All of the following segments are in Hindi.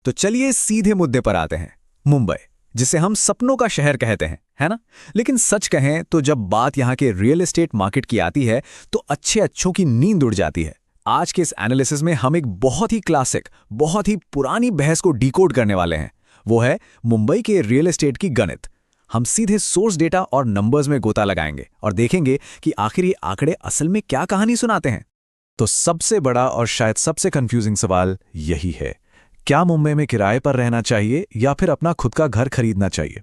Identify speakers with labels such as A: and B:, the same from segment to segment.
A: तो चलिए सीधे मुद्दे पर आते हैं। मुंबई, जिसे हम सपनों का शहर कहते हैं, है ना? लेकिन सच कहें तो जब बात यहाँ के रियल एस्टेट मार्केट की आती है तो अच्छों की नींद उड़ जाती है। आज के इस एनालिसिस में हम एक बहुत ही क्लासिक, बहुत ही पुरानी बहस को डिकोड करने वाले हैं। वो है मुंबई के रियल एस्टेट की गणित। हम सीधे सोर्स डेटा और नंबर्स में गोता लगाएंगे और देखेंगे कि आखिर ये आंकड़े असल में क्या कहानी सुनाते हैं। तो सबसे बड़ा और शायद सबसे कंफ्यूजिंग सवाल यही है, क्या मुंबई में किराए पर रहना चाहिए या फिर अपना खुद का घर खरीदना चाहिए?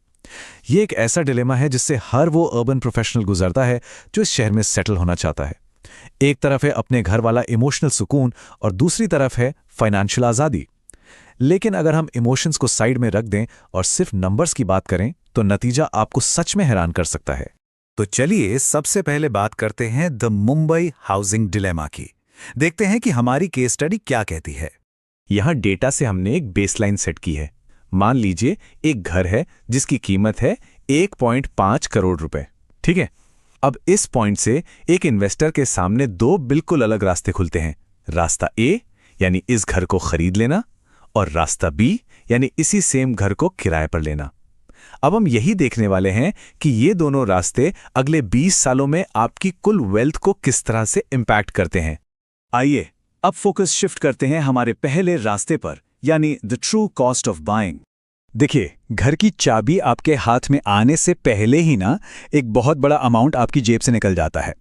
A: ये एक ऐसा डिलेमा है जिससे हर वो अर्बन प्रोफेशनल गुजरता है जो इस शहर में सेटल होना चाहता है। एक तरफ है अपने घर वाला इमोशनल सुकून और दूसरी तरफ है फाइनेंशियल आज़ादी। लेकिन अगर हम इमोशंस को साइड में रख दें और सिर्फ नंबर्स की बात करें तो नतीजा आपको सच में हैरान कर सकता है।
B: तो चलिए सबसे पहले बात करते हैं द मुंबई हाउसिंग डिलेमा की। देखते हैं कि हमारी केस स्टडी क्या कहती है।
A: यहाँ डेटा से हमने एक बेसलाइन सेट की है। मान लीजिए एक घर है जिसकी कीमत है 1.5 करोड़ रुपए, ठीक है? अब इस पॉइंट से एक इन्वेस्टर के सामने दो बिल्कुल अलग रास्ते खुलते हैं। रास्ता ए यानी इस घर को खरीद लेना और रास्ता बी यानी इसी सेम घर को किराए पर लेना। अब हम यही देखने वाले हैं कि ये दोनों रास्ते अगले 20 सालों में आपकी कुल वेल्थ को किस तरह से इंपैक्ट करते हैं।
B: आइए अब फोकस शिफ्ट करते हैं हमारे पहले रास्ते पर, यानी the true cost of buying.
A: देखिए, घर की चाबी आपके हाथ में आने से पहले ही ना एक बहुत बड़ा अमाउंट आपकी जेब से निकल जाता है।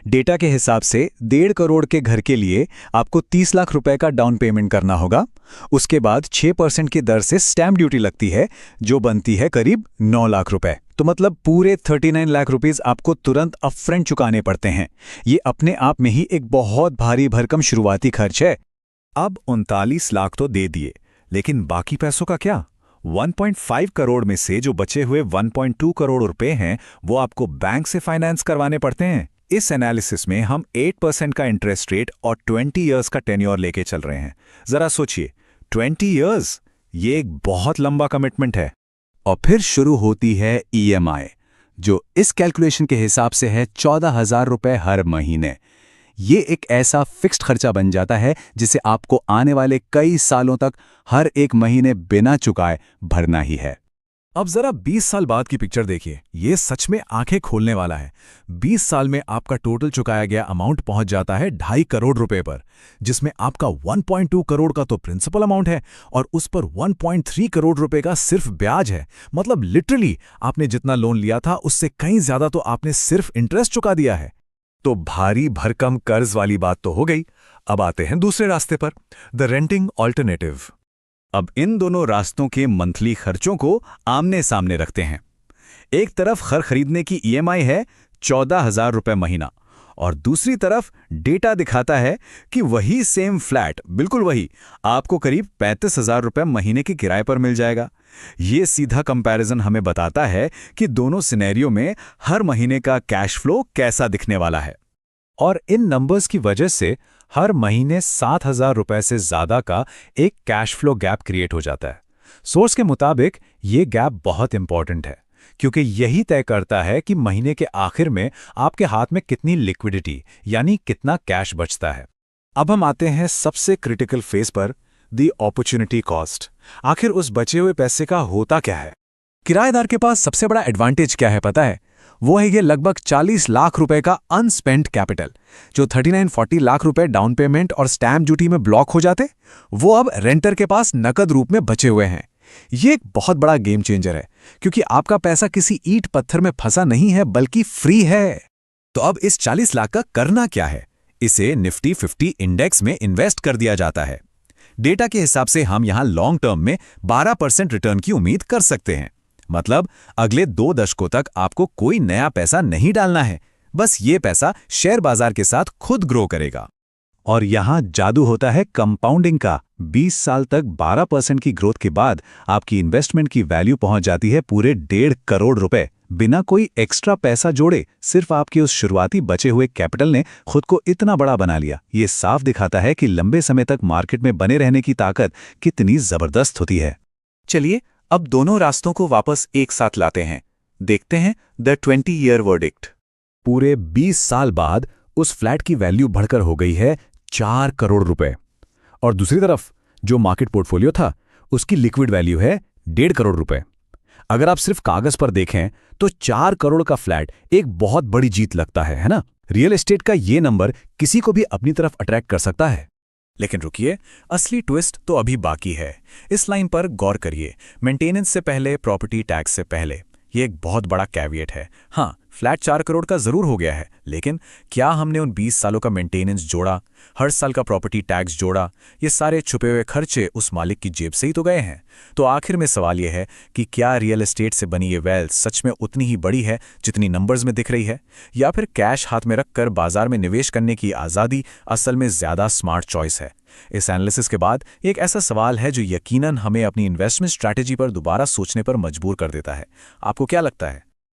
A: डेटा के हिसाब से 1.5 करोड़ के घर के लिए आपको 30 लाख रुपए का डाउन पेमेंट करना होगा। उसके बाद 6% की दर से स्टैम्प ड्यूटी लगती है जो बनती है करीब 9 लाख रुपए। तो मतलब पूरे 39 लाख रुपीस आपको तुरंत अपफ्रंट चुकाने पड़ते हैं। ये अपने आप में ही एक बहुत भारी भरकम शुरुआती खर्च है।
B: अब 39 लाख तो दे दिए, लेकिन बाकी पैसों का क्या? 1.5 करोड़ में से जो बचे हुए 1.2 करोड़ रुपए हैं वो आपको बैंक से फाइनेंस करवाने पड़ते हैं। इस एनालिसिस में हम 8% का इंटरेस्ट रेट और 20 इयर्स का टेन्योर लेके चल रहे हैं। जरा सोचिए, 20 इयर्स, ये एक बहुत लंबा कमिटमेंट है।
A: और फिर शुरू होती है ईएमआई, जो इस कैलकुलेशन के हिसाब से है 14,000 रुपए हर महीने। ये एक ऐसा फिक्स्ड खर्चा बन जाता है जिसे आपको आने वाले कई सालों तक हर एक महीने बिना चुकाए भरना ही है।
B: अब जरा 20 साल बाद की पिक्चर देखिए, ये सच में आंखें खोलने वाला है। 20 साल में आपका टोटल चुकाया गया अमाउंट पहुंच जाता है 2.5 करोड़ रुपए पर, जिसमें आपका 1.2 करोड़ का तो प्रिंसिपल अमाउंट है और उस पर 1.3 करोड़ रुपए का सिर्फ ब्याज है। मतलब लिटरली आपने जितना लोन लिया था उससे कहीं ज्यादा तो आपने सिर्फ इंटरेस्ट चुका दिया है। तो भारी भरकम कर्ज वाली बात तो हो गई। अब आते हैं दूसरे रास्ते पर, द रेंटिंग ऑल्टरनेटिव। अब इन दोनों रास्तों के मंथली खर्चों को आमने सामने रखते हैं। एक तरफ घर खरीदने की ईएमआई है 14,000 रुपए महीना और दूसरी तरफ डेटा दिखाता है कि वही सेम फ्लैट, बिल्कुल वही, आपको करीब 35,000 रुपए महीने के किराए पर मिल जाएगा। ये सीधा कंपैरिजन हमें बताता है कि दोनों सिनेरियो में हर महीने का कैश फ्लो कैसा दिखने वाला है। और इन नंबर्स की वजह से हर महीने 7,000 रुपए से ज्यादा का एक कैश फ्लो गैप क्रिएट हो जाता है। सोर्स के मुताबिक ये गैप बहुत इंपॉर्टेंट है क्योंकि यही तय करता है कि महीने के आखिर में आपके हाथ में कितनी लिक्विडिटी यानी कितना कैश बचता है। अब हम आते हैं सबसे क्रिटिकल फेज पर, दी अपॉर्चुनिटी कॉस्ट। आखिर उस बचे हुए पैसे का होता क्या है? किराएदार के पास सबसे बड़ा एडवांटेज क्या है पता है? वो है ये लगभग 40 लाख रुपए का अनस्पेंट कैपिटल, जो 39-40 लाख रुपए डाउन पेमेंट और स्टैम्प ड्यूटी में ब्लॉक हो जाते, वो अब रेंटर के पास नकद रूप में बचे हुए हैं। ये एक बहुत बड़ा गेम चेंजर है क्योंकि आपका पैसा किसी ईंट पत्थर में फंसा नहीं है बल्कि फ्री है। तो अब इस 40 लाख का करना क्या है? इसे निफ्टी 50 इंडेक्स में इन्वेस्ट कर दिया जाता है। डेटा के हिसाब से हम यहां लॉन्ग टर्म में 12% रिटर्न की उम्मीद कर सकते हैं। मतलब अगले 2 दशकों तक आपको कोई नया पैसा नहीं डालना है, बस ये पैसा शेयर बाजार के साथ खुद ग्रो करेगा। और यहां जादू होता है कंपाउंडिंग का। 20 साल तक 12% की ग्रोथ के बाद आपकी इन्वेस्टमेंट की वैल्यू पहुंच जाती है पूरे 1.5 करोड़ रुपए, बिना कोई एक्स्ट्रा पैसा जोड़े। सिर्फ आपके उस शुरुआती बचे हुए कैपिटल ने खुद को इतना बड़ा बना लिया। ये साफ दिखाता है कि लंबे समय तक मार्केट में बने रहने की ताकत कितनी जबरदस्त होती है। चलिए अब दोनों रास्तों को वापस एक साथ लाते हैं। देखते हैं द 20 ईयर वर्डिक्ट। पूरे 20 साल बाद उस फ्लैट की वैल्यू बढ़कर हो गई है 4 करोड़ रुपए और दूसरी तरफ जो मार्केट पोर्टफोलियो था
A: उसकी लिक्विड वैल्यू है 1.5 करोड़ रुपए। अगर आप सिर्फ कागज पर देखें तो 4 करोड़ का फ्लैट एक बहुत बड़ी जीत लगता है ना? रियल एस्टेट का ये नंबर किसी को भी अपनी तरफ अट्रैक्ट कर सकता है।
B: लेकिन रुकिए, असली ट्विस्ट तो अभी बाकी है। इस लाइन पर गौर करिए, मेंटेनेंस से पहले, प्रॉपर्टी टैक्स से पहले। ये एक बहुत बड़ा कैविएट है। हाँ, फ्लैट 4 करोड़ का जरूर हो गया है, लेकिन क्या हमने उन 20 सालों का मेंटेनेंस जोड़ा, हर साल का प्रॉपर्टी टैक्स जोड़ा? ये सारे छुपे हुए खर्चे उस मालिक की जेब से ही तो गए हैं। तो आखिर में सवाल यह है कि क्या रियल एस्टेट से बनी ये वेल्थ सच में उतनी ही बड़ी है जितनी नंबर्स में दिख रही है, या फिर कैश हाथ में रखकर बाजार में निवेश करने की आज़ादी असल में ज़्यादा स्मार्ट चॉइस है? इस एनालिसिस के बाद एक ऐसा सवाल है जो यकीनन हमें अपनी इन्वेस्टमेंट स्ट्रैटेजी पर दोबारा सोचने पर मजबूर कर देता है। आपको क्या लगता है?